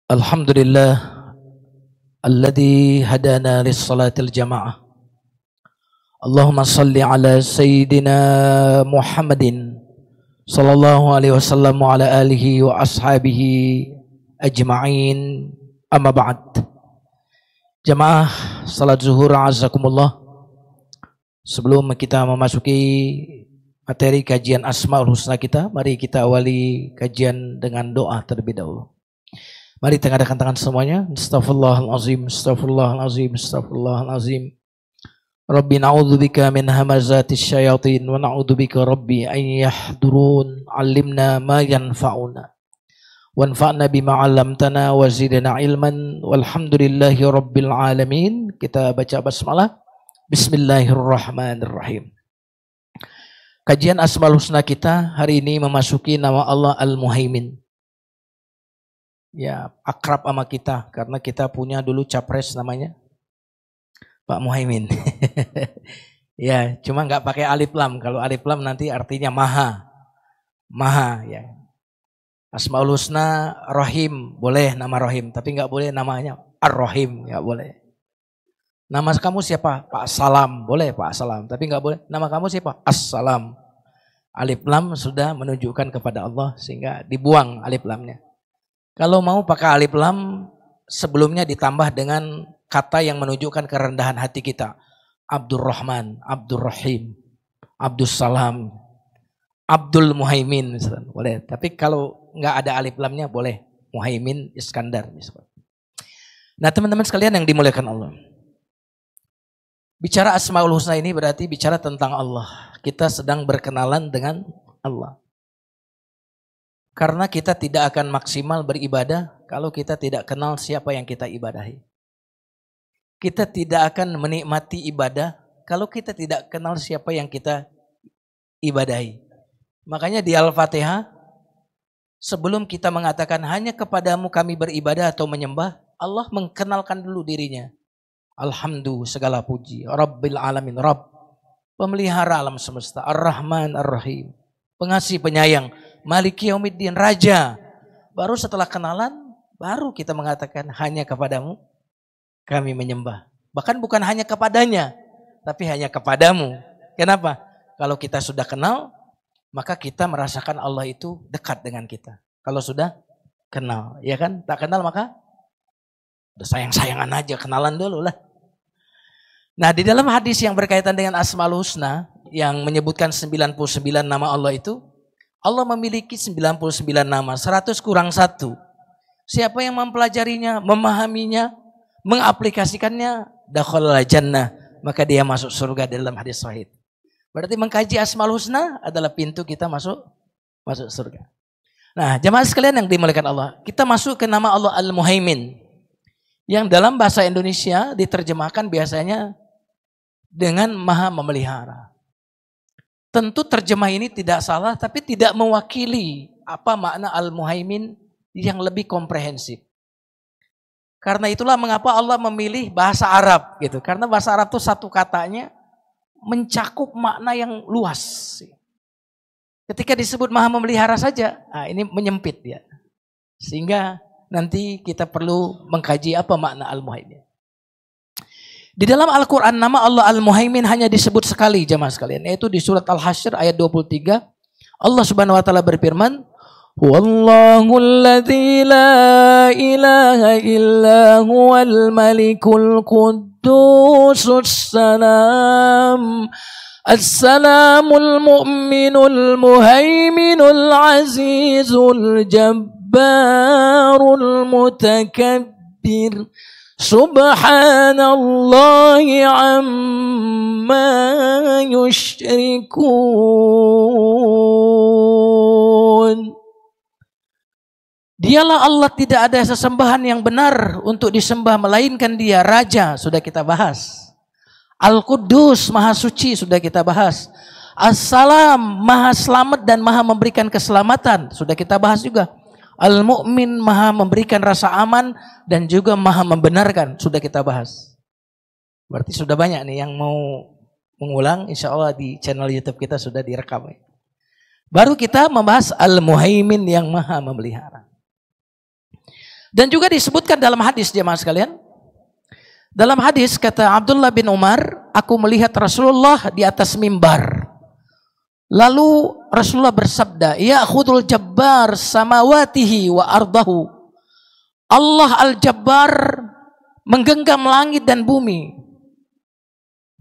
Alhamdulillah alladzi hadana lis-salatil jamaah. Allahumma salli ala sayyidina Muhammadin sallallahu alaihi wasallam wa ala alihi wa ashabihi ajma'in. Amma ba'd. Jamaah salat zuhur azakumullah. Sebelum kita memasuki materi kajian Asmaul Husna kita, mari kita awali kajian dengan doa terlebih dahulu. Mari tengahkan tangan semuanya. Astaghfirullahalazim, astaghfirullahalazim, astaghfirullahalazim. Rabbi na'udzubika min hamazatis syayatin wa na'udzubika rabbi an yahdurun. 'Allimna ma yanfa'una wanfa'na bima 'allamtana wa zidna ilman. Walhamdulillahi rabbil alamin. Kita baca basmalah. Bismillahirrahmanirrahim. Kajian Asmaul Husna kita hari ini memasuki nama Allah Al-Muhaimin. Ya, akrab sama kita karena kita punya dulu capres namanya Pak Muhaimin. Ya, cuma nggak pakai alif lam. Kalau alif lam nanti artinya maha. Maha ya. Asmaul Husna Rahim, boleh nama Rahim, tapi nggak boleh namanya Ar-Rahim, nggak boleh. Nama kamu siapa? Pak Salam, boleh Pak Salam, tapi nggak boleh. Nama kamu siapa? As-Salam. Alif lam sudah menunjukkan kepada Allah sehingga dibuang alif lamnya. Kalau mau pakai alif lam, sebelumnya ditambah dengan kata yang menunjukkan kerendahan hati kita. Abdurrahman, Abdurrahim, Abdussalam, Abdul Muhaimin misalnya. Boleh. Tapi kalau nggak ada alif lamnya boleh. Muhaimin Iskandar misalnya. Nah teman-teman sekalian yang dimuliakan Allah. Bicara Asmaul Husna ini berarti bicara tentang Allah. Kita sedang berkenalan dengan Allah. Karena kita tidak akan maksimal beribadah kalau kita tidak kenal siapa yang kita ibadahi. Kita tidak akan menikmati ibadah kalau kita tidak kenal siapa yang kita ibadahi. Makanya di Al-Fatihah, sebelum kita mengatakan hanya kepadamu kami beribadah atau menyembah, Allah mengenalkan dulu dirinya. Alhamdulillah segala puji, Rabbil Alamin, Rabb, pemelihara alam semesta, Ar-Rahman, Ar-Rahim, pengasih penyayang, Maliki Yaumiddin, Raja. Baru setelah kenalan, baru kita mengatakan hanya kepadamu kami menyembah. Bahkan bukan hanya kepadanya, tapi hanya kepadamu. Kenapa? Kalau kita sudah kenal, maka kita merasakan Allah itu dekat dengan kita. Kalau sudah kenal, ya kan? Tak kenal maka udah sayang-sayangan aja, kenalan dulu lah. Nah di dalam hadis yang berkaitan dengan Asmaul Husna, yang menyebutkan 99 nama Allah itu, Allah memiliki 99 nama, 100 kurang 1. Siapa yang mempelajarinya, memahaminya, mengaplikasikannya, dakhalal jannah, maka dia masuk surga dalam hadis sahih. Berarti mengkaji Asmaul Husna adalah pintu kita masuk surga. Nah, jemaah sekalian yang dimuliakan Allah, kita masuk ke nama Allah Al-Muhaimin. Yang dalam bahasa Indonesia diterjemahkan biasanya dengan Maha Memelihara. Tentu terjemah ini tidak salah, tapi tidak mewakili apa makna Al-Muhaimin yang lebih komprehensif. Karena itulah mengapa Allah memilih bahasa Arab gitu. Karena bahasa Arab itu satu katanya mencakup makna yang luas. Ketika disebut Maha Memelihara saja, nah ini menyempit ya. Sehingga nanti kita perlu mengkaji apa makna Al-Muhaimin. Di dalam Al-Quran nama Allah Al-Muhaimin hanya disebut sekali jemaah sekalian. Yaitu di surat Al-Hasyr ayat 23. Allah subhanahu wa ta'ala berfirman. Wallahul ladzi la ilaha illa huwal malikul quddusus salam. Assalamul mu'minul muhaiminul azizul jabbarul mutakabbir. Subhanallahi amma yusyrikun. Dialah Allah, tidak ada sesembahan yang benar untuk disembah melainkan Dia, Raja, sudah kita bahas. Al-Quddus, Maha Suci, sudah kita bahas. As-Salam, Maha Selamat dan Maha memberikan keselamatan, sudah kita bahas juga. Al-Mu'min, Maha memberikan rasa aman dan juga Maha membenarkan, sudah kita bahas. Berarti sudah banyak nih yang mau mengulang, insya Allah di channel YouTube kita sudah direkam. Baru kita membahas Al-Muhaimin yang Maha memelihara. Dan juga disebutkan dalam hadis jemaah sekalian. Dalam hadis kata Abdullah bin Umar, aku melihat Rasulullah di atas mimbar. Lalu Rasulullah bersabda, ya'khudul jabbar samawatihi wa ardahu. Allah al-jabbar menggenggam langit dan bumi.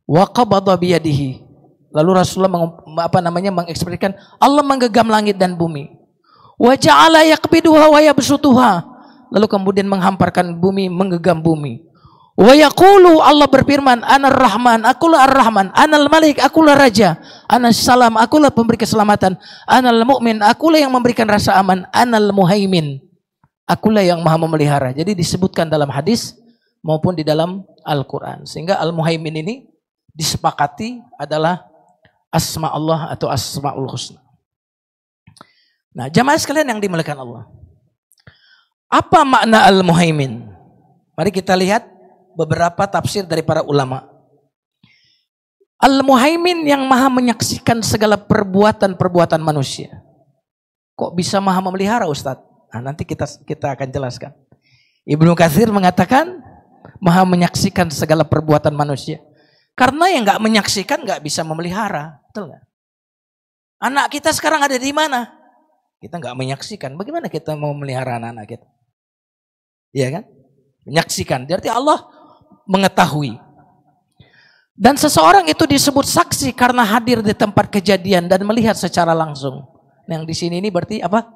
Wa qabada biyadihi. Lalu Rasulullah mengekspresikan Allah menggenggam langit dan bumi. Wa ja'ala yaqbiduha wa yabsutuha. Lalu kemudian menghamparkan bumi, menggenggam bumi. Wa yaqulu, Allah berfirman, Anar Rahman, akulah Ar-Rahman, Anal Malik, akulah Raja, Anas Salam, akulah pemberi keselamatan, Anal Mu'min, akulah yang memberikan rasa aman, Anal Muhaimin, akulah yang maha memelihara. Jadi disebutkan dalam hadis maupun di dalam Al-Quran. Sehingga Al-Muhaimin ini disepakati adalah asma Allah atau asma'ul husna. Nah, jamaah sekalian yang dimuliakan Allah, apa makna Al-Muhaimin? Mari kita lihat beberapa tafsir dari para ulama. Al-Muhaimin yang maha menyaksikan segala perbuatan-perbuatan manusia. Kok bisa maha memelihara, Ustadz? Nah, nanti kita akan jelaskan. Ibnu Katsir mengatakan maha menyaksikan segala perbuatan manusia. Karena yang nggak menyaksikan nggak bisa memelihara, betul nggak? Anak kita sekarang ada di mana? Kita nggak menyaksikan. Bagaimana kita mau memelihara anak-anak kita? Iya kan? Menyaksikan. Berarti Allah mengetahui. Dan seseorang itu disebut saksi karena hadir di tempat kejadian dan melihat secara langsung. Nah, yang di sini ini berarti apa?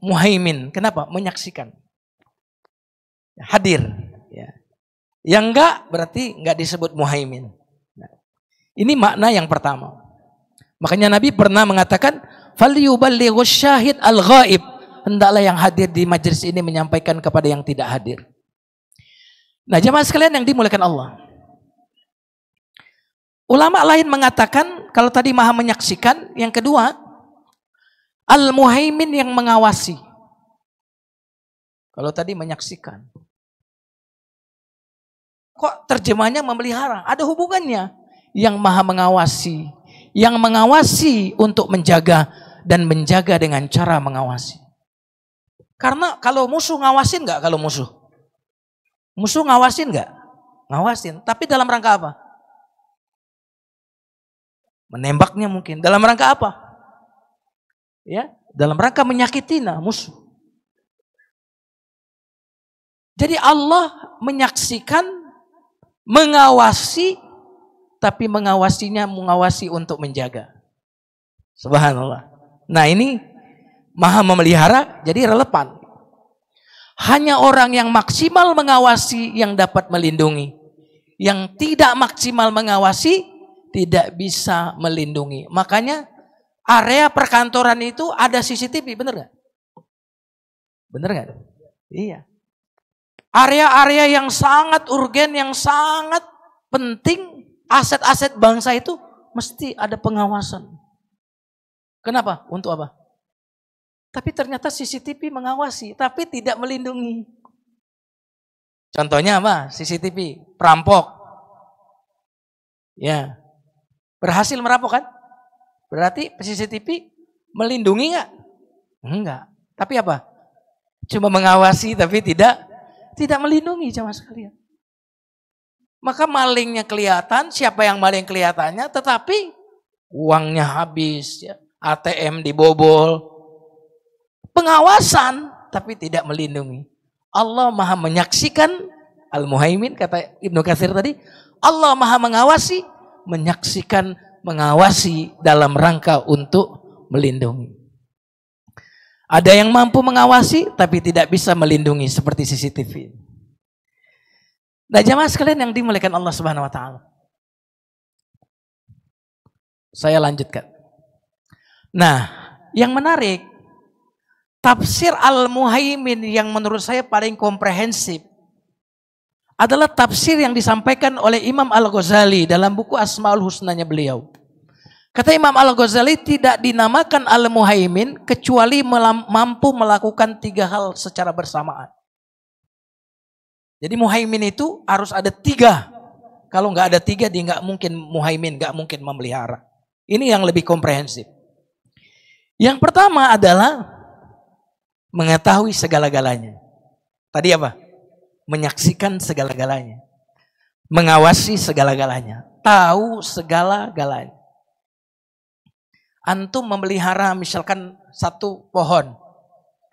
Muhaimin. Kenapa? Menyaksikan. Hadir. Ya. Yang enggak berarti enggak disebut muhaimin. Nah, ini makna yang pertama. Makanya Nabi pernah mengatakan, "Falyuballighus syahid al-ghaib." Hendaklah yang hadir di majelis ini menyampaikan kepada yang tidak hadir. Nah, jemaah sekalian yang dimuliakan Allah. Ulama lain mengatakan, kalau tadi maha menyaksikan, yang kedua, Al-Muhaimin yang mengawasi. Kalau tadi menyaksikan. Kok terjemahnya memelihara? Ada hubungannya. Yang maha mengawasi. Yang mengawasi untuk menjaga dan menjaga dengan cara mengawasi. Karena kalau musuh ngawasin nggak kalau musuh? Musuh ngawasin nggak? Ngawasin. Tapi dalam rangka apa? Menembaknya mungkin. Dalam rangka apa? Ya, dalam rangka menyakiti musuh. Jadi Allah menyaksikan, mengawasi, tapi mengawasi untuk menjaga. Subhanallah. Nah, ini maha memelihara, jadi relevan. Hanya orang yang maksimal mengawasi yang dapat melindungi. Yang tidak maksimal mengawasi tidak bisa melindungi. Makanya area perkantoran itu ada CCTV, bener gak? Bener gak? Iya. Area-area yang sangat urgen, yang sangat penting, aset-aset bangsa itu mesti ada pengawasan. Kenapa? Untuk apa? Tapi ternyata CCTV mengawasi, tapi tidak melindungi. Contohnya apa? CCTV, perampok. Ya, berhasil merampok kan? Berarti CCTV melindungi nggak? Enggak. Tapi apa? Cuma mengawasi, tapi tidak melindungi jamaah sekalian. Maka malingnya kelihatan, siapa yang maling kelihatannya, tetapi uangnya habis, ya. ATM dibobol. Pengawasan tapi tidak melindungi. Allah maha menyaksikan, Al-Muhaimin kata Ibnu Katsir tadi, Allah maha mengawasi, menyaksikan, mengawasi dalam rangka untuk melindungi. Ada yang mampu mengawasi tapi tidak bisa melindungi seperti CCTV. Nah, jamaah sekalian yang dimuliakan Allah Subhanahu wa taala. Saya lanjutkan. Nah, yang menarik, tafsir Al-Muhaimin yang menurut saya paling komprehensif adalah tafsir yang disampaikan oleh Imam Al-Ghazali dalam buku Asmaul Husnanya beliau. Kata Imam Al-Ghazali, tidak dinamakan Al-Muhaimin kecuali mampu melakukan 3 hal secara bersamaan. Jadi Muhaimin itu harus ada 3. Kalau nggak ada 3, dia nggak mungkin Muhaimin, nggak mungkin memelihara. Ini yang lebih komprehensif. Yang pertama adalah mengetahui segala-galanya. Tadi apa? Menyaksikan segala-galanya. Mengawasi segala-galanya. Tahu segala-galanya. Antum memelihara misalkan satu pohon.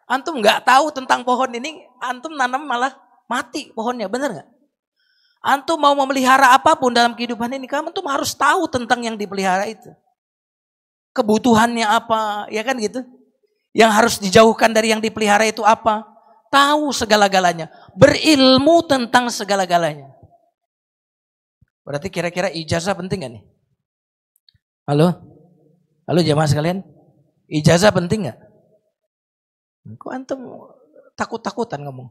Antum nggak tahu tentang pohon ini, antum nanam malah mati pohonnya, benar nggak? Antum mau memelihara apapun dalam kehidupan ini, kamu tuh harus tahu tentang yang dipelihara itu. Kebutuhannya apa, ya kan gitu. Yang harus dijauhkan dari yang dipelihara itu apa. Tahu segala-galanya. Berilmu tentang segala-galanya. Berarti kira-kira ijazah penting gak nih? Halo? Halo jamaah sekalian? Ijazah penting gak? Kok antum takut-takutan ngomong?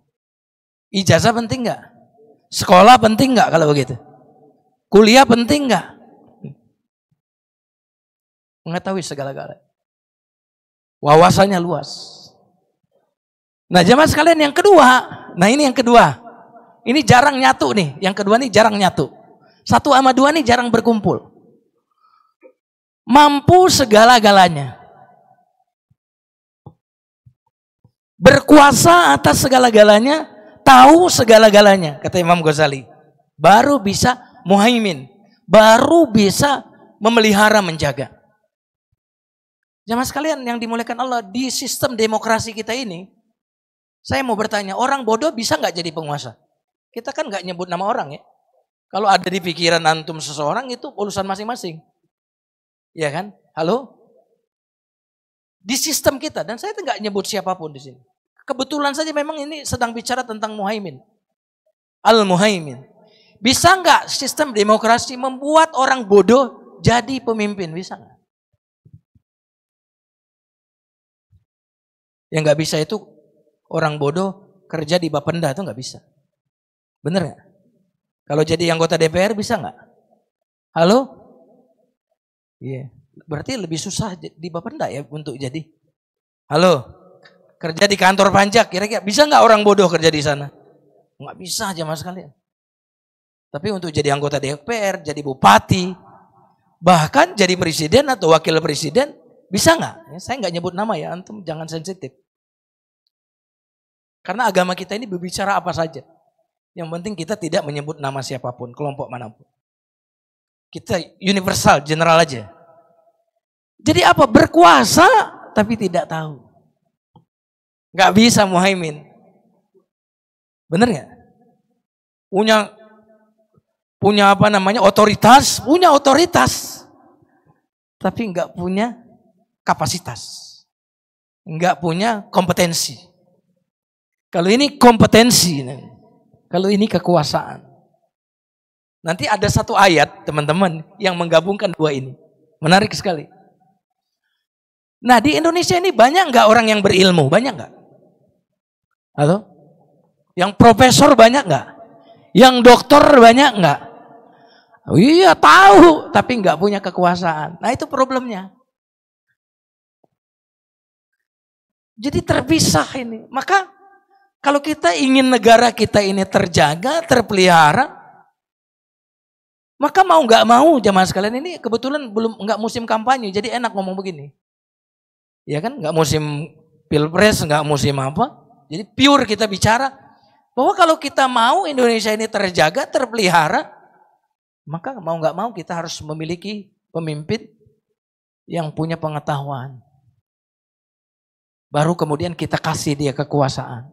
Ijazah penting gak? Sekolah penting gak kalau begitu? Kuliah penting gak? Mengetahui segala-galanya. Wawasannya luas. Nah jamaah sekalian yang kedua. Nah ini yang kedua. Ini jarang nyatu nih. Yang kedua nih jarang nyatu. 1 sama 2 nih jarang berkumpul. Mampu segala-galanya. Berkuasa atas segala-galanya. Tahu segala-galanya. Kata Imam Ghazali. Baru bisa muhaimin. Baru bisa memelihara, menjaga. Jamaah sekalian yang dimuliakan Allah, di sistem demokrasi kita ini, saya mau bertanya, orang bodoh bisa nggak jadi penguasa? Kita kan nggak nyebut nama orang ya. Kalau ada di pikiran antum seseorang itu urusan masing-masing. Ya kan? Halo? Di sistem kita, dan saya nggak nyebut siapapun di sini. Kebetulan saja memang ini sedang bicara tentang muhaimin. Al-muhaimin. Bisa nggak sistem demokrasi membuat orang bodoh jadi pemimpin? Bisa nggak? Yang nggak bisa itu orang bodoh kerja di Bapenda, itu nggak bisa. Bener nggak? Kalau jadi anggota DPR bisa nggak? Halo? Iya. Berarti lebih susah di Bapenda ya untuk jadi. Halo? Kerja di kantor pajak, kira-kira bisa nggak orang bodoh kerja di sana? Nggak bisa aja mas sekalian. Tapi untuk jadi anggota DPR, jadi bupati, bahkan jadi presiden atau wakil presiden, bisa nggak? Ya, saya nggak nyebut nama ya, antum jangan sensitif. Karena agama kita ini berbicara apa saja. Yang penting kita tidak menyebut nama siapapun, kelompok manapun. Kita universal, general aja. Jadi apa? Berkuasa tapi tidak tahu. Nggak bisa muhaimin. Bener nggak? Punya apa namanya? Otoritas, punya otoritas. Tapi nggak punya kapasitas. Nggak punya kompetensi. Kalau ini kompetensi, kalau ini kekuasaan. Nanti ada satu ayat teman-teman yang menggabungkan dua ini. Menarik sekali. Nah di Indonesia ini banyak nggak orang yang berilmu? Banyak nggak? Halo? Yang profesor banyak nggak? Yang dokter banyak nggak? Oh, iya tahu, tapi nggak punya kekuasaan. Nah itu problemnya. Jadi terpisah ini. Maka kalau kita ingin negara kita ini terjaga, terpelihara, maka mau nggak mau jamaah sekalian ini kebetulan belum nggak musim kampanye, jadi enak ngomong begini. Ya kan, nggak musim pilpres, nggak musim apa. Jadi pure kita bicara bahwa kalau kita mau Indonesia ini terjaga, terpelihara, maka mau nggak mau kita harus memiliki pemimpin yang punya pengetahuan. Baru kemudian kita kasih dia kekuasaan.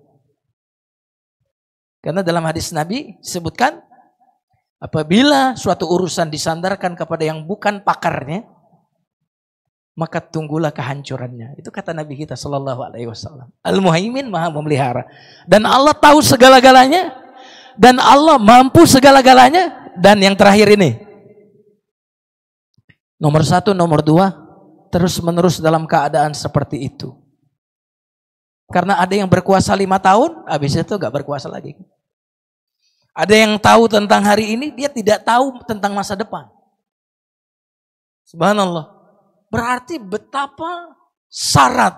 Karena dalam hadis Nabi disebutkan, apabila suatu urusan disandarkan kepada yang bukan pakarnya, maka tunggulah kehancurannya. Itu kata Nabi kita sallallahu alaihi wasallam. Al-Muhaimin maha memelihara. Dan Allah tahu segala-galanya. Dan Allah mampu segala-galanya. Dan yang terakhir ini. Nomor 1, nomor 2. Terus menerus dalam keadaan seperti itu. Karena ada yang berkuasa 5 tahun. Habis itu gak berkuasa lagi. Ada yang tahu tentang hari ini. Dia tidak tahu tentang masa depan. Subhanallah. Berarti betapa syarat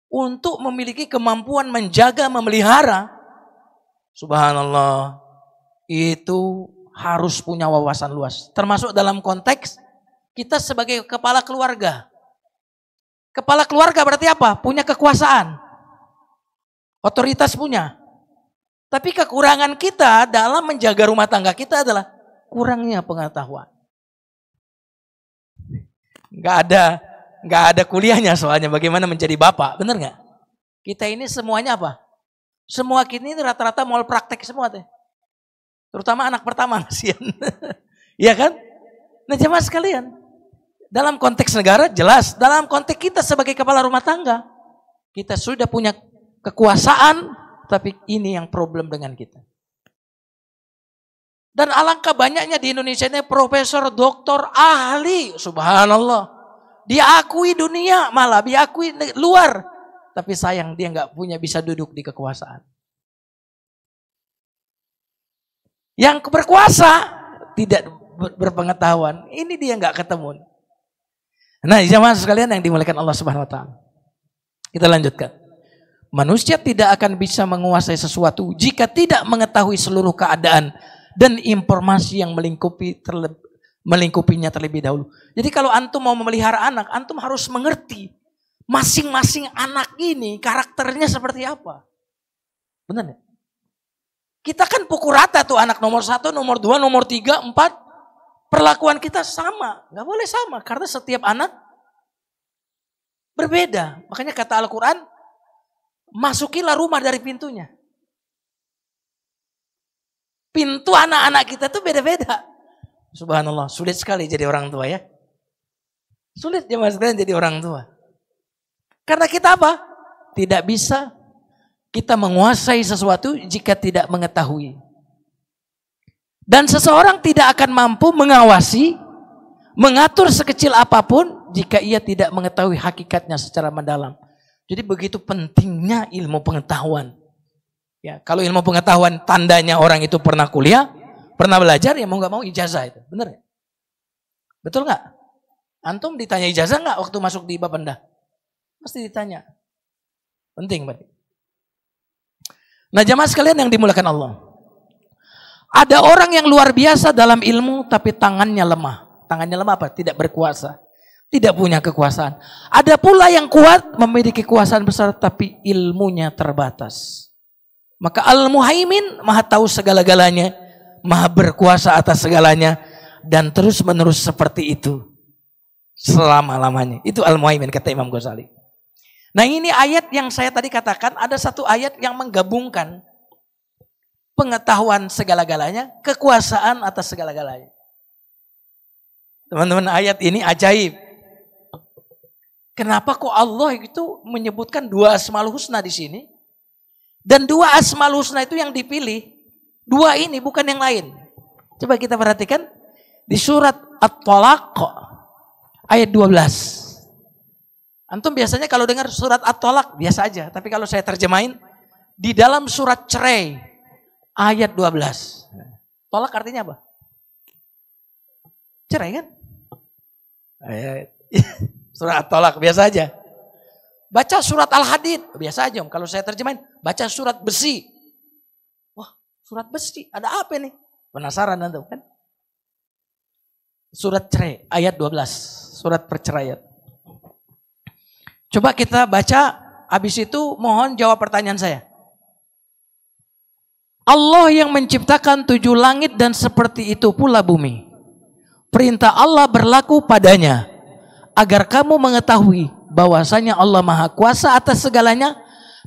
untuk memiliki kemampuan menjaga, memelihara. Subhanallah. Itu harus punya wawasan luas. Termasuk dalam konteks kita sebagai kepala keluarga. Kepala keluarga berarti apa? Punya kekuasaan. Otoritas punya. Tapi kekurangan kita dalam menjaga rumah tangga kita adalah kurangnya pengetahuan. Nggak ada kuliahnya soalnya bagaimana menjadi bapak, bener nggak? Kita ini semuanya apa? Semua kita ini rata-rata mau praktek semua teh. Terutama anak pertama, kasihan. Iya kan? Nah jemaah sekalian, dalam konteks negara jelas, dalam konteks kita sebagai kepala rumah tangga, kita sudah punya kekuasaan, tapi ini yang problem dengan kita. Dan alangkah banyaknya di Indonesia ini profesor, doktor, ahli, subhanallah. Diakui dunia, malah diakui luar. Tapi sayang dia nggak punya bisa duduk di kekuasaan. Yang berkuasa tidak berpengetahuan. Ini dia nggak ketemu. Nah, jemaah sekalian yang dimuliakan Allah Subhanahu Wa Taala. Kita lanjutkan. Manusia tidak akan bisa menguasai sesuatu jika tidak mengetahui seluruh keadaan dan informasi yang melingkupinya terlebih dahulu. Jadi kalau antum mau memelihara anak, antum harus mengerti masing-masing anak ini karakternya seperti apa. Benar ya? Kita kan pukul rata tuh anak nomor 1, nomor 2, nomor 3, 4. Perlakuan kita sama. Gak boleh sama karena setiap anak berbeda. Makanya kata Al-Quran, masukilah rumah dari pintunya. Pintu anak-anak kita tuh beda-beda. Subhanallah, sulit sekali jadi orang tua ya. Sulit jemaah sekalian jadi orang tua. Karena kita apa? Tidak bisa kita menguasai sesuatu jika tidak mengetahui. Dan seseorang tidak akan mampu mengawasi, mengatur sekecil apapun jika ia tidak mengetahui hakikatnya secara mendalam. Jadi begitu pentingnya ilmu pengetahuan. Ya, kalau ilmu pengetahuan tandanya orang itu pernah kuliah, pernah belajar, ya mau nggak mau ijazah itu. Bener ya? Betul nggak? Antum ditanya ijazah nggak waktu masuk di Bapenda? Pasti ditanya. Penting berarti. Nah jamaah sekalian yang dimuliakan Allah. Ada orang yang luar biasa dalam ilmu tapi tangannya lemah. Tangannya lemah apa? Tidak berkuasa. Tidak punya kekuasaan. Ada pula yang kuat memiliki kekuasaan besar tapi ilmunya terbatas. Maka Al-Muhaimin maha tahu segala-galanya. Maha berkuasa atas segalanya. Dan terus menerus seperti itu. Selama-lamanya. Itu Al-Muhaimin kata Imam Ghazali. Nah ini ayat yang saya tadi katakan, ada satu ayat yang menggabungkan pengetahuan segala-galanya, kekuasaan atas segala-galanya. Teman-teman, ayat ini ajaib. Kenapa kok Allah itu menyebutkan dua Asmaul Husna di sini? Dan dua Asmaul Husna itu yang dipilih, dua ini bukan yang lain. Coba kita perhatikan di surat At-Thalaq ayat 12. Antum biasanya kalau dengar surat At-Thalaq biasa aja. Tapi kalau saya terjemahin, di dalam surat Cerai ayat 12. Tolak artinya apa? Cerai kan? Surat At-Thalaq biasa aja. Baca surat Al-Hadid biasa aja. Kalau saya terjemahin, baca surat besi. Wah, surat besi ada apa nih? Penasaran antum kan? Surat Cerai ayat 12. Surat perceraian. Coba kita baca, habis itu mohon jawab pertanyaan saya. Allah yang menciptakan 7 langit dan seperti itu pula bumi. Perintah Allah berlaku padanya, agar kamu mengetahui bahwasanya Allah Maha Kuasa atas segalanya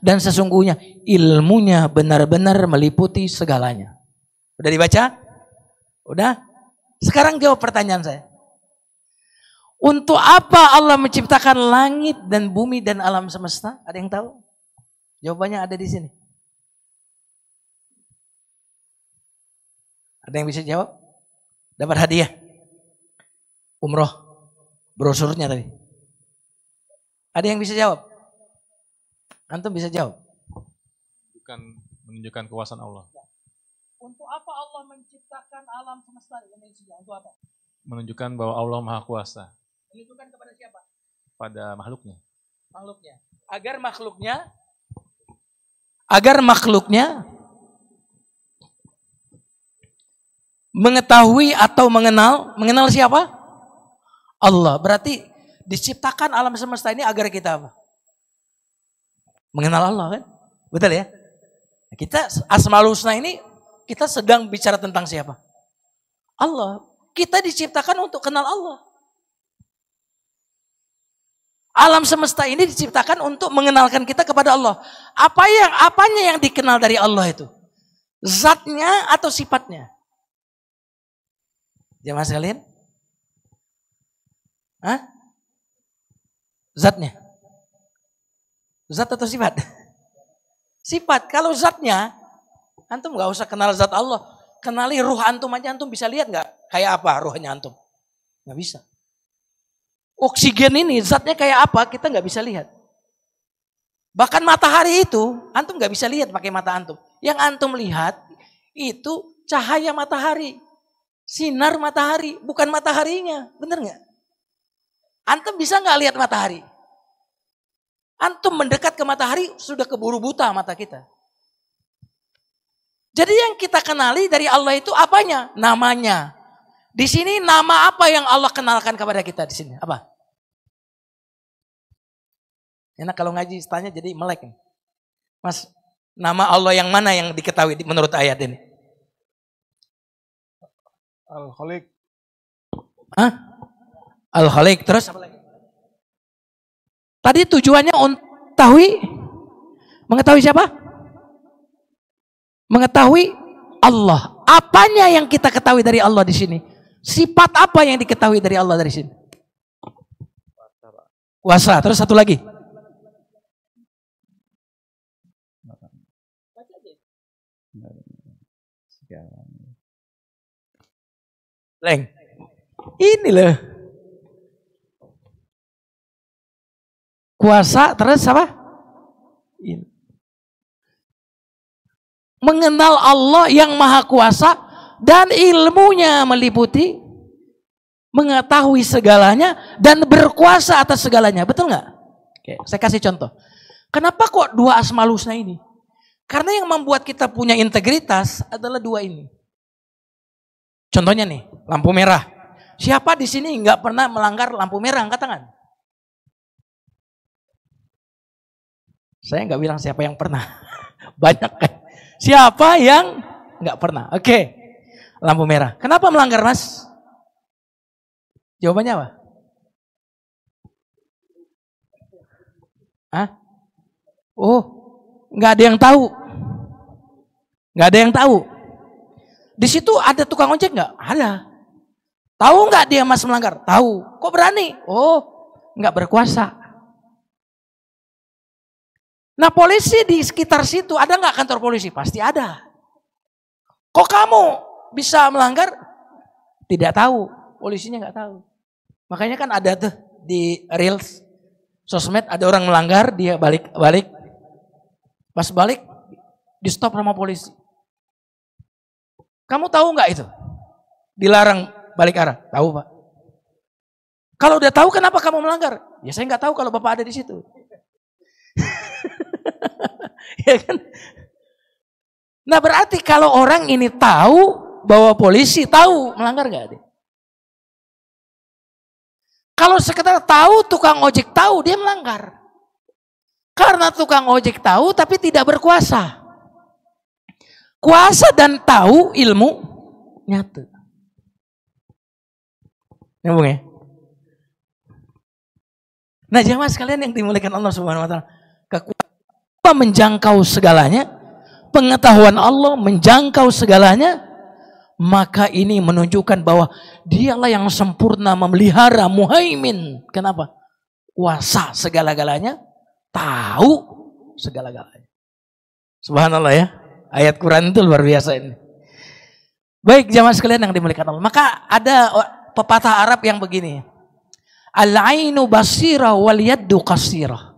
dan sesungguhnya ilmunya benar-benar meliputi segalanya. Udah dibaca? Udah? Sekarang jawab pertanyaan saya. Untuk apa Allah menciptakan langit dan bumi dan alam semesta? Ada yang tahu? Jawabannya ada di sini. Ada yang bisa jawab? Dapat hadiah. Umroh. Brosurnya tadi. Ada yang bisa jawab? Antum bisa jawab? Menunjukkan kekuasaan Allah. Untuk apa Allah menciptakan alam semesta? Untuk apa? Menunjukkan bahwa Allah Maha Kuasa. Menunjukkan kepada siapa? Pada makhluknya. Makhluknya. Agar makhluknya mengetahui atau mengenal siapa? Allah. Berarti diciptakan alam semesta ini agar kita apa? Mengenal Allah kan? Betul ya? Kita Asmaul Husna ini kita sedang bicara tentang siapa? Allah. Kita diciptakan untuk kenal Allah. Alam semesta ini diciptakan untuk mengenalkan kita kepada Allah. Apanya yang dikenal dari Allah itu? Zatnya atau sifatnya? Jemaah sekalian? Hah? Zatnya? Zat atau sifat? Sifat. Kalau zatnya, antum gak usah kenal zat Allah. Kenali ruh antum aja, antum bisa lihat gak? Kayak apa ruhnya antum? Gak bisa. Oksigen ini zatnya kayak apa kita nggak bisa lihat. Bahkan matahari itu antum nggak bisa lihat pakai mata antum. Yang antum lihat itu cahaya matahari, sinar matahari, bukan mataharinya, bener nggak? Antum bisa nggak lihat matahari? Antum mendekat ke matahari sudah keburu buta mata kita. Jadi yang kita kenali dari Allah itu apanya? Namanya. Di sini nama apa yang Allah kenalkan kepada kita di sini? Apa? Enak kalau ngaji tanya jadi melek. Mas, nama Allah yang mana yang diketahui menurut ayat ini? Al-Khaliq. Hah? Al-Khaliq. Terus apa lagi? Tadi tujuannya untuk mengetahui siapa? Mengetahui Allah. Apanya yang kita ketahui dari Allah di sini? Sifat apa yang diketahui dari Allah dari sini? Kuasa. Terus satu lagi. Leng. Ini loh. Kuasa terus apa? Ini. Mengenal Allah yang maha kuasa dan ilmunya meliputi mengetahui segalanya dan berkuasa atas segalanya. Betul nggak? Oke, saya kasih contoh. Kenapa kok dua Asmaul Husna ini? Karena yang membuat kita punya integritas adalah dua ini. Contohnya nih, lampu merah. Siapa di sini nggak pernah melanggar lampu merah? Angkat tangan. Saya nggak bilang siapa yang pernah. Banyak kan? Siapa yang nggak pernah? Oke, lampu merah. Kenapa melanggar, Mas? Jawabannya apa? Hah? Oh, nggak ada yang tahu. Nggak ada yang tahu. Di situ ada tukang ojek nggak? Ada. Tahu nggak dia Mas melanggar? Tahu. Kok berani? Oh, nggak berkuasa. Nah polisi di sekitar situ ada nggak kantor polisi? Pasti ada. Kok kamu bisa melanggar? Tidak tahu. Polisinya nggak tahu. Makanya kan ada tuh di reels sosmed ada orang melanggar dia balik. Pas balik di stop sama polisi. Kamu tahu nggak itu? Dilarang balik arah. Tahu Pak. Kalau udah tahu kenapa kamu melanggar? Ya saya nggak tahu kalau Bapak ada di situ. Ya kan? Nah berarti kalau orang ini tahu bahwa polisi tahu melanggar nggak dia? Kalau sekedar tahu tukang ojek tahu dia melanggar. Karena tukang ojek tahu tapi tidak berkuasa. Kuasa dan tahu ilmu nyata. Nyambung ya? Nah jamaah sekalian yang dimuliakan Allah Subhanahu wa taala, kekuatan menjangkau segalanya, pengetahuan Allah menjangkau segalanya, maka ini menunjukkan bahwa dialah yang sempurna memelihara muhaimin. Kenapa? Kuasa segala-galanya, tahu segala-galanya. Subhanallah ya. Ayat Quran itu luar biasa ini. Baik jamaah sekalian yang dimuliakan Allah. Maka ada pepatah Arab yang begini. Al-ainu basira wal yaddu qasira.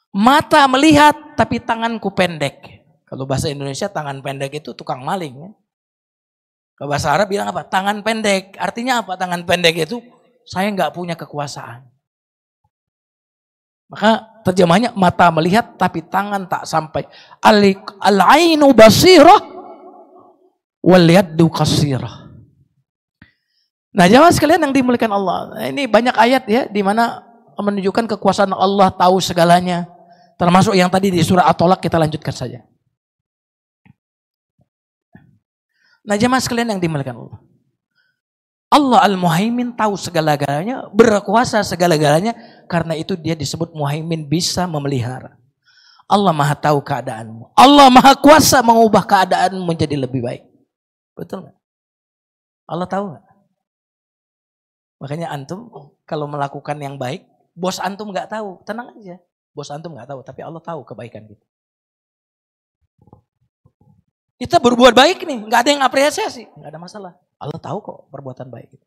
Mata melihat tapi tanganku pendek. Kalau bahasa Indonesia tangan pendek itu tukang maling ya. Kalau bahasa Arab bilang apa? Tangan pendek. Artinya apa tangan pendek itu? Saya nggak punya kekuasaan. Maka terjemahnya mata melihat tapi tangan tak sampai. Al-ainu basirah wal yaddu qasirah. Nah, jamaah sekalian yang dimuliakan Allah. Ini banyak ayat ya di mana menunjukkan kekuasaan Allah, tahu segalanya, Termasuk yang tadi di surah At-Tolak, kita lanjutkan saja. Nah, jemaah sekalian yang dimuliakan Allah. Allah Al-Muhaimin tahu segala-galanya, berkuasa segala-galanya, karena itu dia disebut Muhaimin, bisa memelihara. Allah Maha tahu keadaanmu. Allah Maha kuasa mengubah keadaanmu menjadi lebih baik. Betul nggak? Allah tahu nggak? Makanya antum kalau melakukan yang baik, bos antum nggak tahu, tenang aja. Bos antum nggak tahu, tapi Allah tahu kebaikan kita. Kita berbuat baik nih, nggak ada yang apresiasi, nggak ada masalah. Allah tahu kok perbuatan baik kita.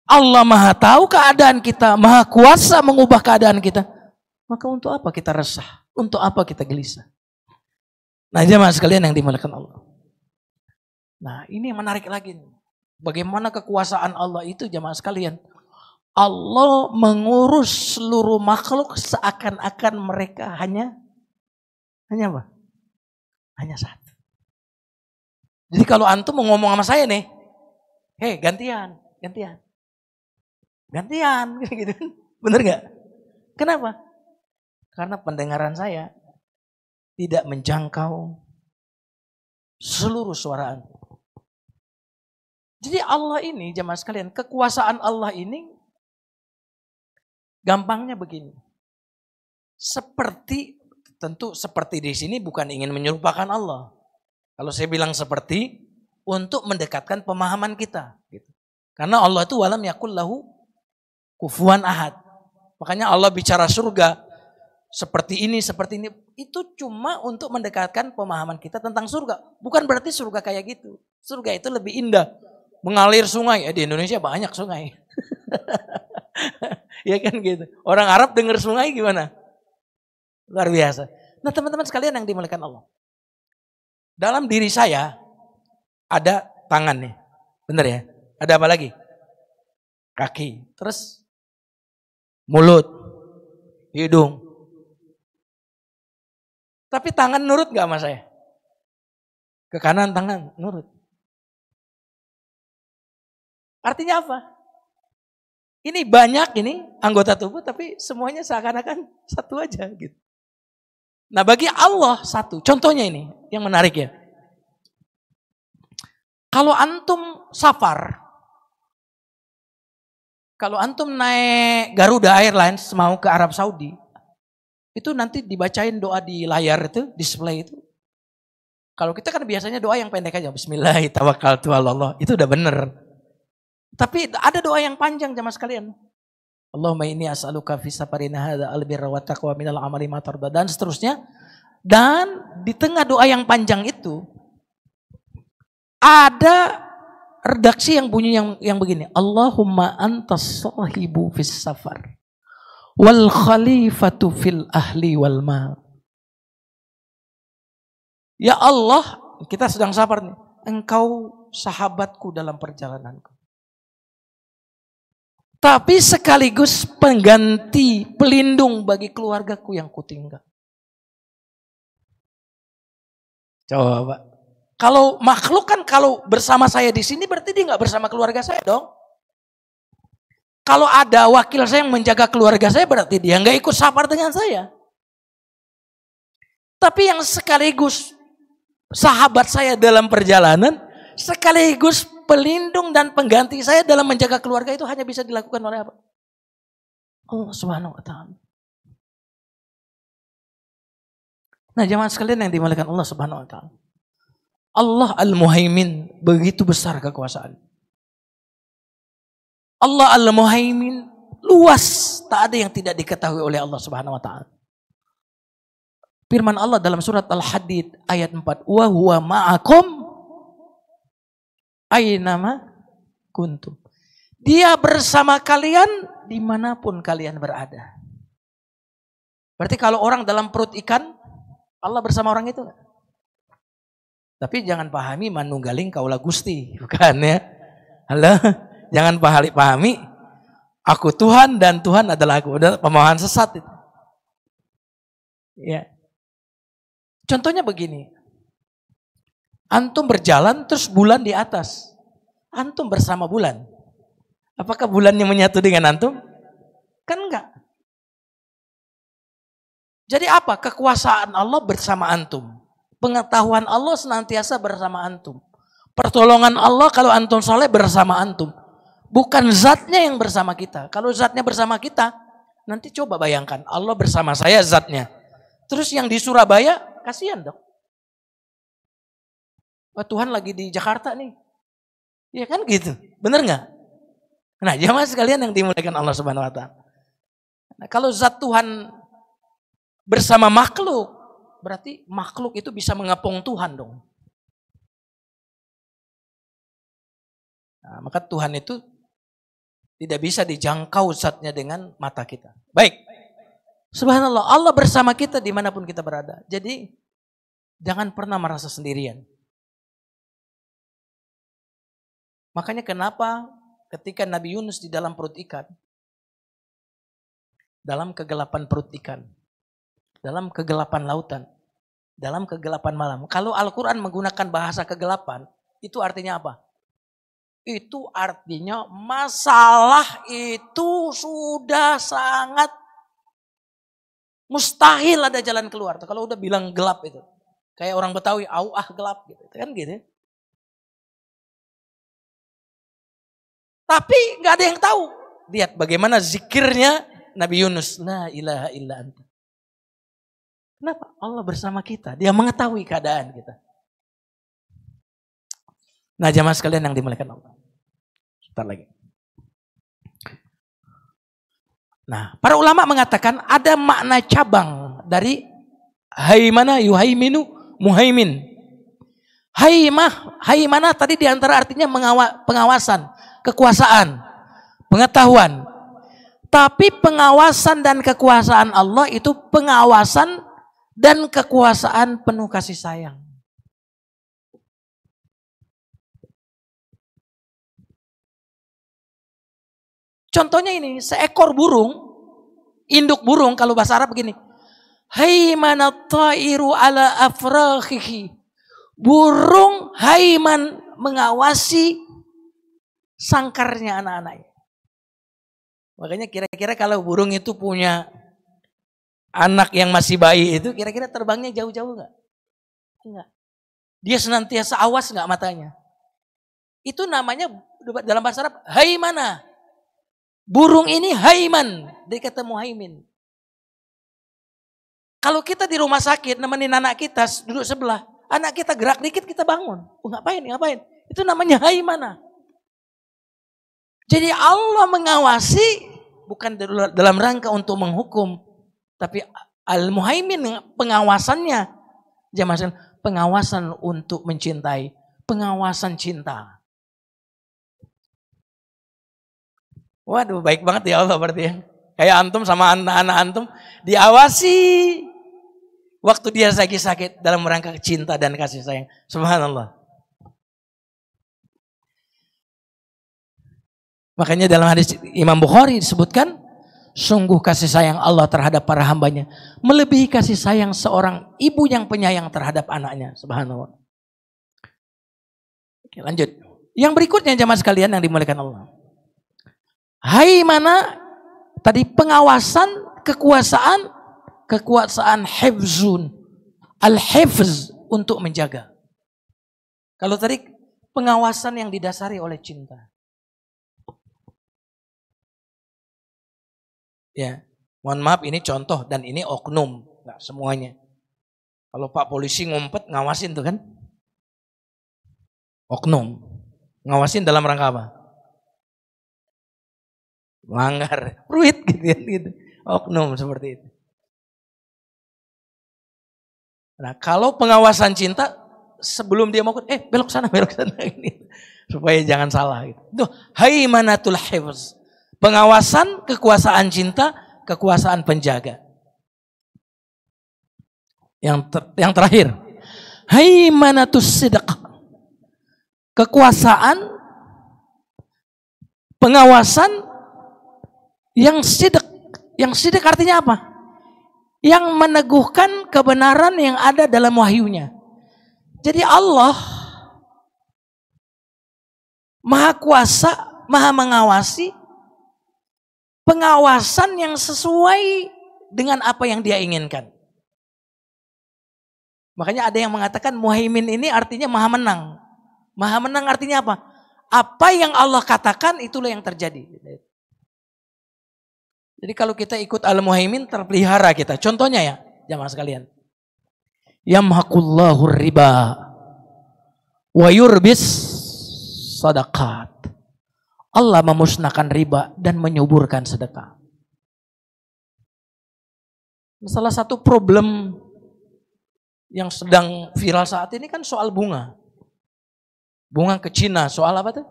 Allah Maha tahu keadaan kita, Maha kuasa mengubah keadaan kita. Maka untuk apa kita resah? Untuk apa kita gelisah? Nah, jemaah sekalian yang dimuliakan Allah. Nah, ini yang menarik lagi. Bagaimana kekuasaan Allah itu, jemaah sekalian. Allah mengurus seluruh makhluk seakan-akan mereka hanya apa? Hanya satu. Jadi kalau antum mau ngomong sama saya nih, hei gantian. Gitu. Bener gak? Kenapa? Karena pendengaran saya tidak menjangkau seluruh suara antum. Jadi Allah ini, jemaah sekalian, kekuasaan Allah ini gampangnya begini. Tentu seperti di sini bukan ingin menyerupakan Allah. Kalau saya bilang seperti, untuk mendekatkan pemahaman kita. Gitu. Karena Allah itu walam yakul lahu kufuwan ahad. Makanya Allah bicara surga, seperti ini. Itu cuma untuk mendekatkan pemahaman kita tentang surga. Bukan berarti surga kayak gitu. Surga itu lebih indah. Mengalir sungai. Di Indonesia banyak sungai. Ya kan gitu. Orang Arab dengar sungai gimana? Luar biasa. Nah, teman-teman sekalian yang dimuliakan Allah. Dalam diri saya ada tangan nih. Bener ya? Ada apa lagi? Kaki. Terus mulut. Hidung. Tapi tangan nurut gak sama saya? Ke kanan tangan nurut. Artinya apa? Ini banyak ini anggota tubuh tapi semuanya seakan-akan satu aja gitu. Nah, bagi Allah satu. Contohnya ini yang menarik ya. Kalau antum safar, kalau antum naik Garuda Airlines mau ke Arab Saudi, itu nanti dibacain doa di layar itu, display itu. Kalau kita kan biasanya doa yang pendek aja, Bismillahirrahmanirrahim, itu udah bener. Tapi ada doa yang panjang jemaah sekalian. Allahumma inni as'aluka fi safarina hadza albirra wa taqwa minal amali ma tarda, dan seterusnya. Dan di tengah doa yang panjang itu ada redaksi yang bunyi yang begini. Allahumma antas sahibu fis safar wal khalifatu fil ahli wal mal. Ya Allah, kita sedang safar nih. Engkau sahabatku dalam perjalananku. Tapi sekaligus pengganti, pelindung bagi keluargaku yang kutinggal. Coba. Kalau makhluk kan kalau bersama saya di sini berarti dia nggak bersama keluarga saya dong. Kalau ada wakil saya yang menjaga keluarga saya berarti dia nggak ikut safar dengan saya. Tapi yang sekaligus sahabat saya dalam perjalanan, sekaligus pelindung dan pengganti saya dalam menjaga keluarga itu hanya bisa dilakukan oleh apa? Allah Subhanahu wa taala. Nah, jemaah sekalian yang dimuliakan Allah Subhanahu wa taala. Allah Al-Muhaimin, begitu besar kekuasaan. Allah Al-Muhaimin luas, tak ada yang tidak diketahui oleh Allah Subhanahu wa taala. Firman Allah dalam surat Al-Hadid ayat 4, wa huwa ma'akum aynama kuntum. Dia bersama kalian dimanapun kalian berada. Berarti kalau orang dalam perut ikan, Allah bersama orang itu. Tapi jangan pahami manunggaling kaula Gusti, bukan ya. Halo, jangan pahami aku Tuhan dan Tuhan adalah aku. Udah pemahaman sesat itu. Ya. Contohnya begini. Antum berjalan terus bulan di atas. Antum bersama bulan. Apakah bulannya menyatu dengan antum? Kan enggak. Jadi apa? Kekuasaan Allah bersama antum. Pengetahuan Allah senantiasa bersama antum. Pertolongan Allah kalau antum soleh bersama antum. Bukan zatnya yang bersama kita. Kalau zatnya bersama kita, nanti coba bayangkan. Allah bersama saya zatnya. Terus yang di Surabaya, kasihan dong. Wah, Tuhan lagi di Jakarta nih. Ya kan gitu. Bener gak? Nah, jamaah sekalian yang dimuliakan Allah Subhanahu wa Ta'ala. Nah, kalau zat Tuhan bersama makhluk, berarti makhluk itu bisa mengepung Tuhan dong. Nah, maka Tuhan itu tidak bisa dijangkau zatnya dengan mata kita. Baik. Subhanallah, Allah bersama kita dimanapun kita berada. Jadi jangan pernah merasa sendirian. Makanya kenapa ketika Nabi Yunus di dalam perut ikan, dalam kegelapan perut ikan, dalam kegelapan lautan, dalam kegelapan malam. Kalau Al-Quran menggunakan bahasa kegelapan, itu artinya apa? Itu artinya masalah itu sudah sangat mustahil ada jalan keluar. Kalau udah bilang gelap itu. Kayak orang Betawi, gelap gitu. Kan gitu. Tapi gak ada yang tahu. Lihat bagaimana zikirnya Nabi Yunus. La ilaha illa anta. Kenapa? Allah bersama kita. Dia mengetahui keadaan kita. Nah, jamaah sekalian yang dimuliakan Allah. Sebentar lagi. Nah, para ulama mengatakan ada makna cabang dari haimana yuhaiminu muhaimin. Haimana tadi diantara artinya pengawasan, kekuasaan, pengetahuan. Tapi pengawasan dan kekuasaan Allah itu pengawasan dan kekuasaan penuh kasih sayang. Contohnya ini, seekor burung, induk burung kalau bahasa Arab begini. Haimanat ta'iru ala afrakhihi. Burung haiman mengawasi sangkarnya anak-anaknya. Makanya kira-kira kalau burung itu punya anak yang masih bayi itu, kira-kira terbangnya jauh-jauh enggak? Enggak. Dia senantiasa awas enggak matanya? Itu namanya dalam bahasa Arab haimana. Burung ini haiman, dari kata muhaimin. Kalau kita di rumah sakit nemenin anak kita duduk sebelah, anak kita gerak dikit kita bangun. Ngapain? Itu namanya haimana. Jadi Allah mengawasi bukan dalam rangka untuk menghukum, tapi al-muhaimin pengawasannya, jamaah pengawasan untuk mencintai, pengawasan cinta. Waduh, baik banget ya Allah berarti ya. Kayak antum sama anak-anak antum diawasi waktu dia sakit-sakit dalam rangka cinta dan kasih sayang. Subhanallah. Makanya dalam hadis Imam Bukhari disebutkan, sungguh kasih sayang Allah terhadap para hambanya melebihi kasih sayang seorang ibu yang penyayang terhadap anaknya. Subhanallah. Oke, lanjut. Yang berikutnya jamaah sekalian yang dimuliakan Allah. Haimana tadi pengawasan, kekuasaan hifzun. Al-hifz untuk menjaga. Kalau tadi pengawasan yang didasari oleh cinta. Ya, mohon maaf ini contoh dan ini oknum, enggak semuanya. Kalau Pak polisi ngumpet ngawasin tuh kan? Oknum. Ngawasin dalam rangka apa? Melanggar, ruit gitu. Oknum seperti itu. Nah, kalau pengawasan cinta sebelum dia mau belok sana gitu. Supaya jangan salah gitu. Itu haimanatul hifz. Pengawasan, kekuasaan cinta, kekuasaan penjaga. Yang terakhir, haimanatus sidq. Kekuasaan, pengawasan yang sidq artinya apa? Yang meneguhkan kebenaran yang ada dalam wahyunya. Jadi Allah Maha Kuasa, Maha Mengawasi, pengawasan yang sesuai dengan apa yang Dia inginkan. Makanya ada yang mengatakan muhaimin ini artinya maha menang. Maha menang artinya apa? Apa yang Allah katakan itulah yang terjadi. Jadi kalau kita ikut al-muhaimin terpelihara kita. Contohnya ya, jamaah sekalian. Yamhaqullahu riba wa yurbis sadaqat. Allah memusnahkan riba dan menyuburkan sedekah. Salah satu problem yang sedang viral saat ini kan soal bunga. Bunga ke Cina, soal apa tuh?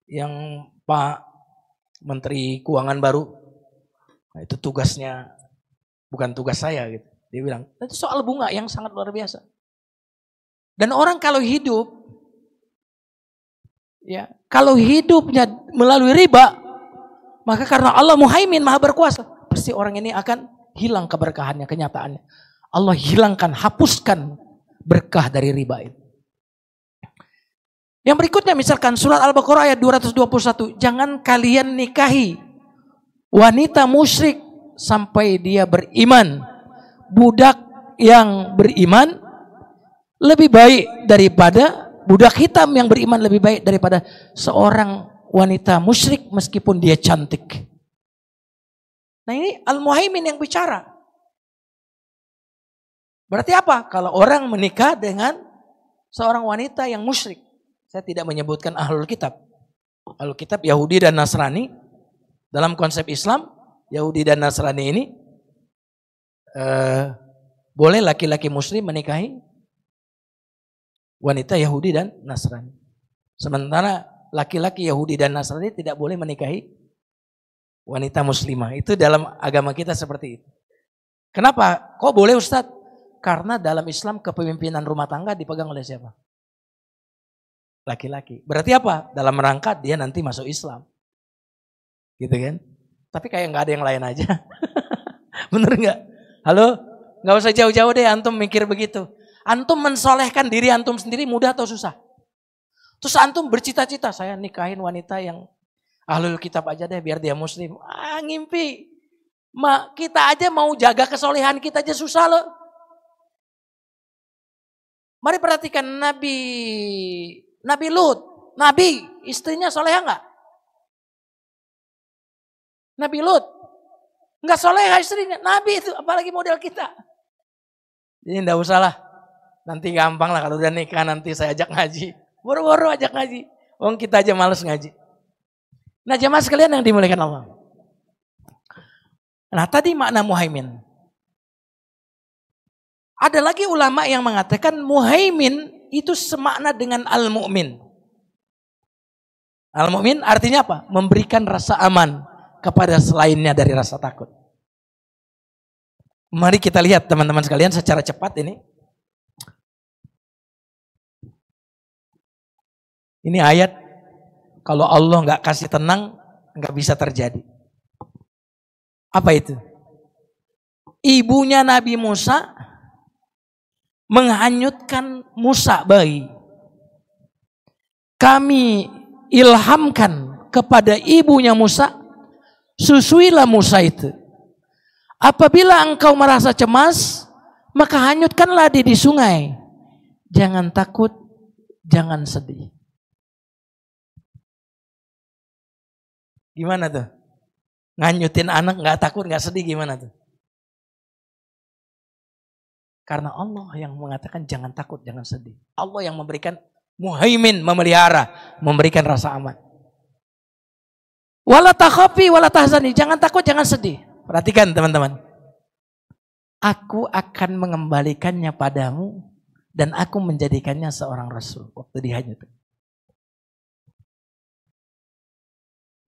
Yang Pak Menteri Keuangan baru, nah itu tugasnya, bukan tugas saya gitu. Dia bilang, itu soal bunga yang sangat luar biasa. Dan orang kalau hidup, ya kalau hidupnya melalui riba, maka karena Allah muhaimin maha berkuasa, pasti orang ini akan hilang keberkahannya, kenyataannya. Allah hilangkan, hapuskan berkah dari riba itu. Yang berikutnya misalkan surat Al-Baqarah ayat 221. Jangan kalian nikahi wanita musyrik sampai dia beriman. Budak yang beriman lebih baik daripada budak hitam yang beriman lebih baik daripada seorang wanita musyrik meskipun dia cantik. Nah ini Al-Muhaimin yang bicara. Berarti apa? Kalau orang menikah dengan seorang wanita yang musyrik. Saya tidak menyebutkan ahlul kitab. Ahlul kitab Yahudi dan Nasrani. Dalam konsep Islam, Yahudi dan Nasrani ini boleh laki-laki muslim menikahi wanita Yahudi dan Nasrani. Sementara laki-laki Yahudi dan Nasrani tidak boleh menikahi wanita muslimah. Itu dalam agama kita seperti itu. Kenapa? Kok boleh Ustadz? Karena dalam Islam kepemimpinan rumah tangga dipegang oleh siapa? Laki-laki. Berarti apa? Dalam rangka dia nanti masuk Islam. Gitu kan? Tapi kayak nggak ada yang lain aja. Bener nggak? Halo? Nggak usah jauh-jauh deh antum mikir begitu. Antum mensolehkan diri antum sendiri mudah atau susah? Terus antum bercita-cita saya nikahin wanita yang ahlul kitab aja deh biar dia muslim. Ngimpi. Kita aja mau jaga kesolehan kita aja susah loh. Mari perhatikan Nabi Lut. Nabi, istrinya soleha enggak? Nabi Lut. Enggak soleha istrinya. Nabi itu, apalagi model kita. Jadi enggak usah lah. Nanti gampang lah kalau udah nikah nanti saya ajak ngaji. Boro-boro ajak ngaji. Wong kita aja males ngaji. Nah jamaah sekalian yang dimuliakan Allah. Nah tadi makna muhaimin. Ada lagi ulama yang mengatakan muhaimin itu semakna dengan al-mu'min. Al-mu'min artinya apa? Memberikan rasa aman kepada selainnya dari rasa takut. Mari kita lihat teman-teman sekalian secara cepat ini. Ini ayat kalau Allah nggak kasih tenang nggak bisa terjadi. Apa itu? Ibunya Nabi Musa menghanyutkan Musa bayi. Kami ilhamkan kepada ibunya Musa, susuilah Musa itu. Apabila engkau merasa cemas, maka hanyutkanlah dia di sungai. Jangan takut, jangan sedih. Gimana tuh? Nganyutin anak nggak takut, nggak sedih gimana tuh? Karena Allah yang mengatakan jangan takut, jangan sedih. Allah yang memberikan muhaimin, memelihara, memberikan rasa aman. Wala takhafi wala tahzani, jangan takut, jangan sedih. Perhatikan teman-teman. Aku akan mengembalikannya padamu dan aku menjadikannya seorang rasul waktu dihanyutkan.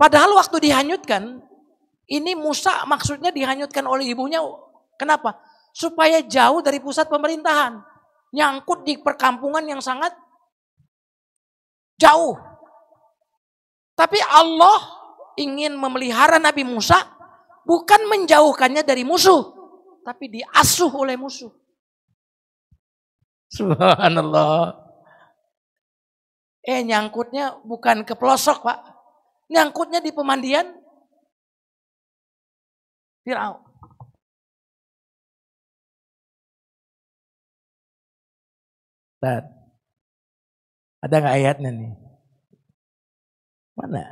Padahal waktu dihanyutkan, ini Musa maksudnya dihanyutkan oleh ibunya. Kenapa? Supaya jauh dari pusat pemerintahan. Nyangkut di perkampungan yang sangat jauh. Tapi Allah ingin memelihara Nabi Musa bukan menjauhkannya dari musuh. Tapi diasuh oleh musuh. Subhanallah. Nyangkutnya bukan ke pelosok Pak. Nyangkutnya di pemandian Firaun. Dan ada nggak ayatnya nih? Mana?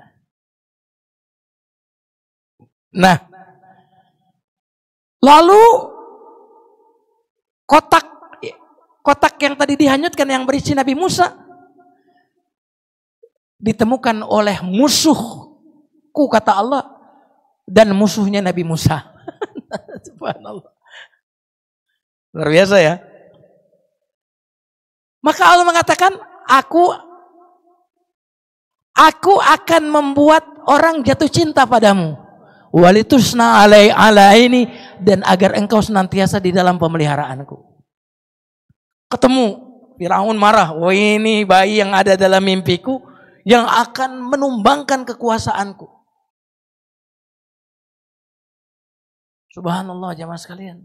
Nah, lalu kotak yang tadi dihanyutkan yang berisi Nabi Musa ditemukan oleh musuhku, kata Allah, dan musuhnya Nabi Musa. Subhanallah. Luar biasa ya. Maka Allah mengatakan, aku akan membuat orang jatuh cinta padamu. Walitusna ala ini, dan agar engkau senantiasa di dalam pemeliharaanku. Ketemu Firaun marah, wah ini bayi yang ada dalam mimpiku yang akan menumbangkan kekuasaanku. Subhanallah jamaah sekalian.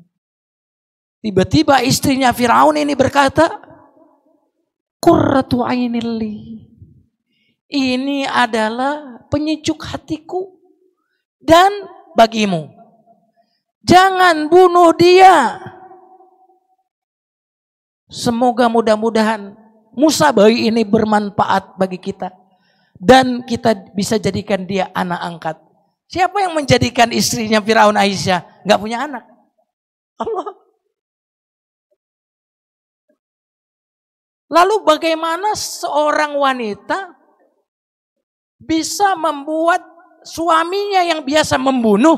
Tiba-tiba istrinya Firaun ini berkata, qurratu ainil li. Ini adalah penyejuk hatiku dan bagimu. Jangan bunuh dia. Semoga mudah-mudahan Musa bayi ini bermanfaat bagi kita. Dan kita bisa jadikan dia anak angkat. Siapa yang menjadikan istrinya Firaun Aisyah gak punya anak? Allah. Lalu bagaimana seorang wanita bisa membuat suaminya yang biasa membunuh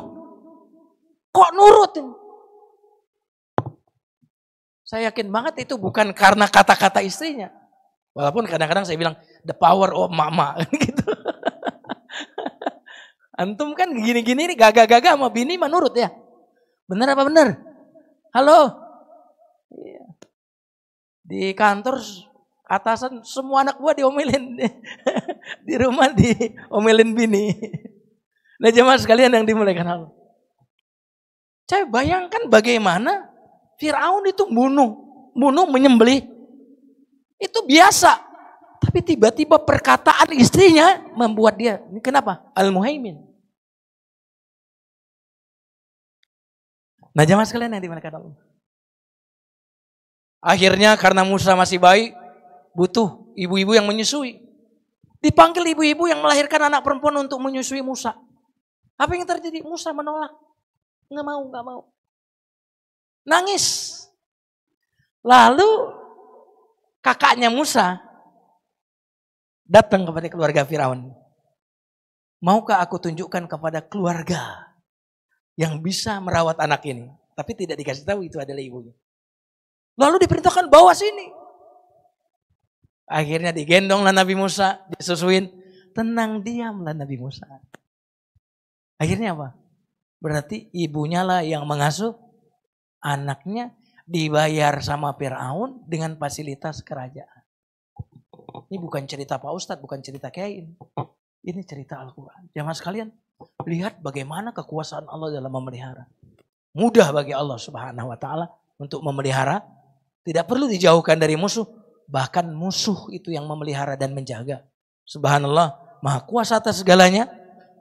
kok nurut? Saya yakin banget itu bukan karena kata-kata istrinya. Walaupun kadang-kadang saya bilang the power of mama gitu. Antum kan gini-gini nih gagah-gagah sama bini menurut ya. Bener apa bener? Halo? Di kantor atasan semua anak gua diomelin. Di rumah diomelin bini. Nah jemaah sekalian yang dimuliakan Allah. Saya bayangkan bagaimana Firaun itu bunuh menyembelih. Itu biasa. Tapi tiba-tiba perkataan istrinya membuat dia, ini kenapa? Al-Muhaimin. Nah jemaah sekalian yang dimuliakan Allah. Akhirnya karena Musa masih bayi, butuh ibu-ibu yang menyusui. Dipanggil ibu-ibu yang melahirkan anak perempuan untuk menyusui Musa. Apa yang terjadi? Musa menolak. Nggak mau. Nangis. Lalu kakaknya Musa datang kepada keluarga Firaun. Maukah aku tunjukkan kepada keluarga yang bisa merawat anak ini? Tapi tidak dikasih tahu itu adalah ibunya. Lalu diperintahkan bawa sini. Akhirnya digendonglah Nabi Musa, disusuin. Tenang diamlah Nabi Musa. Akhirnya apa? Berarti ibunya lah yang mengasuh anaknya, dibayar sama Firaun dengan fasilitas kerajaan. Ini bukan cerita Pak Ustadz, bukan cerita Kiai. Ini cerita Al-Quran. Jamaah sekalian, lihat bagaimana kekuasaan Allah dalam memelihara. Mudah bagi Allah Subhanahu wa Ta'ala untuk memelihara. Tidak perlu dijauhkan dari musuh. Bahkan musuh itu yang memelihara dan menjaga. Subhanallah, Maha kuasa atas segalanya,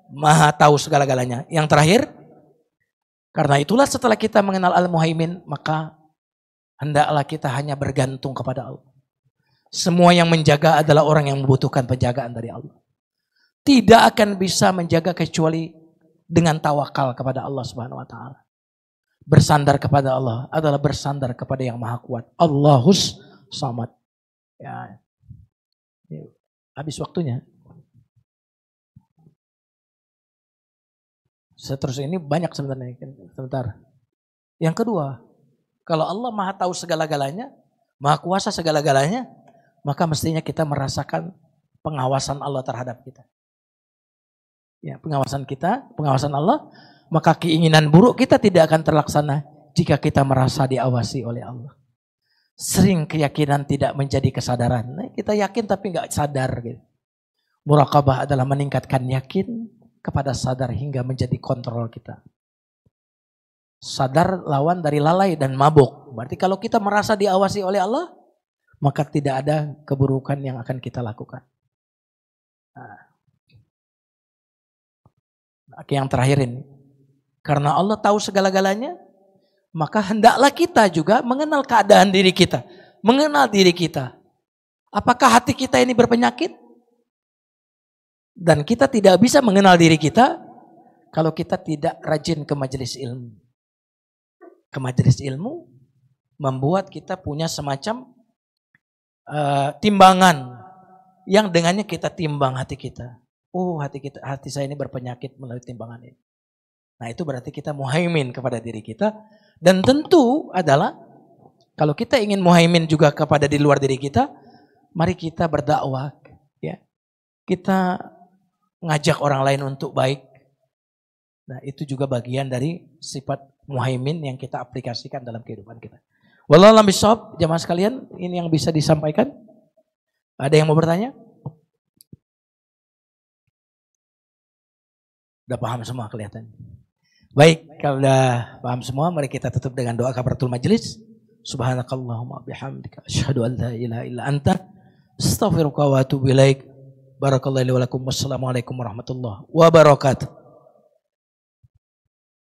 Maha tahu segala-galanya. Yang terakhir, karena itulah setelah kita mengenal Al-Muhaimin, maka hendaklah kita hanya bergantung kepada Allah. Semua yang menjaga adalah orang yang membutuhkan penjagaan dari Allah. Tidak akan bisa menjaga kecuali dengan tawakal kepada Allah Subhanahu wa Ta'ala. Bersandar kepada Allah adalah bersandar kepada yang Maha Kuat. Allahus Samad. Ya. Habis waktunya. Seterusnya ini banyak sebenarnya. Sebentar. Yang kedua, kalau Allah Maha tahu segala-galanya, Maha kuasa segala-galanya, maka mestinya kita merasakan pengawasan Allah terhadap kita. Ya, pengawasan kita, pengawasan Allah, maka keinginan buruk kita tidak akan terlaksana jika kita merasa diawasi oleh Allah. Sering keyakinan tidak menjadi kesadaran. Nah, kita yakin tapi nggak sadar. Gitu. Muraqabah adalah meningkatkan yakin kepada sadar hingga menjadi kontrol kita. Sadar lawan dari lalai dan mabuk. Berarti kalau kita merasa diawasi oleh Allah, maka tidak ada keburukan yang akan kita lakukan. Nah, yang terakhir ini. Karena Allah tahu segala-galanya, maka hendaklah kita juga mengenal keadaan diri kita. mengenal diri kita. Apakah hati kita ini berpenyakit? Dan kita tidak bisa mengenal diri kita kalau kita tidak rajin ke majelis ilmu. Ke majelis ilmu membuat kita punya semacam timbangan yang dengannya kita timbang hati kita. Oh, hati saya ini berpenyakit melalui timbangan ini. Nah, itu berarti kita muhaimin kepada diri kita. Dan tentu adalah kalau kita ingin muhaimin juga kepada di luar diri kita, mari kita berdakwah, ya. Kita ngajak orang lain untuk baik. Nah, itu juga bagian dari sifat muhaimin yang kita aplikasikan dalam kehidupan kita. Wallahu a'lam bishawab, jamaah sekalian, ini yang bisa disampaikan. Ada yang mau bertanya? Udah paham semua kelihatan. Baik, kalau udah paham semua, mari kita tutup dengan doa kafaratul majelis. Subhanakallahumma bihamdika asyhadu an la ilaha illa anta astaghfiruka wa atubu ilaik. Barakallahu li wa lakum. Wassalamualaikum warahmatullahi wabarakatuh.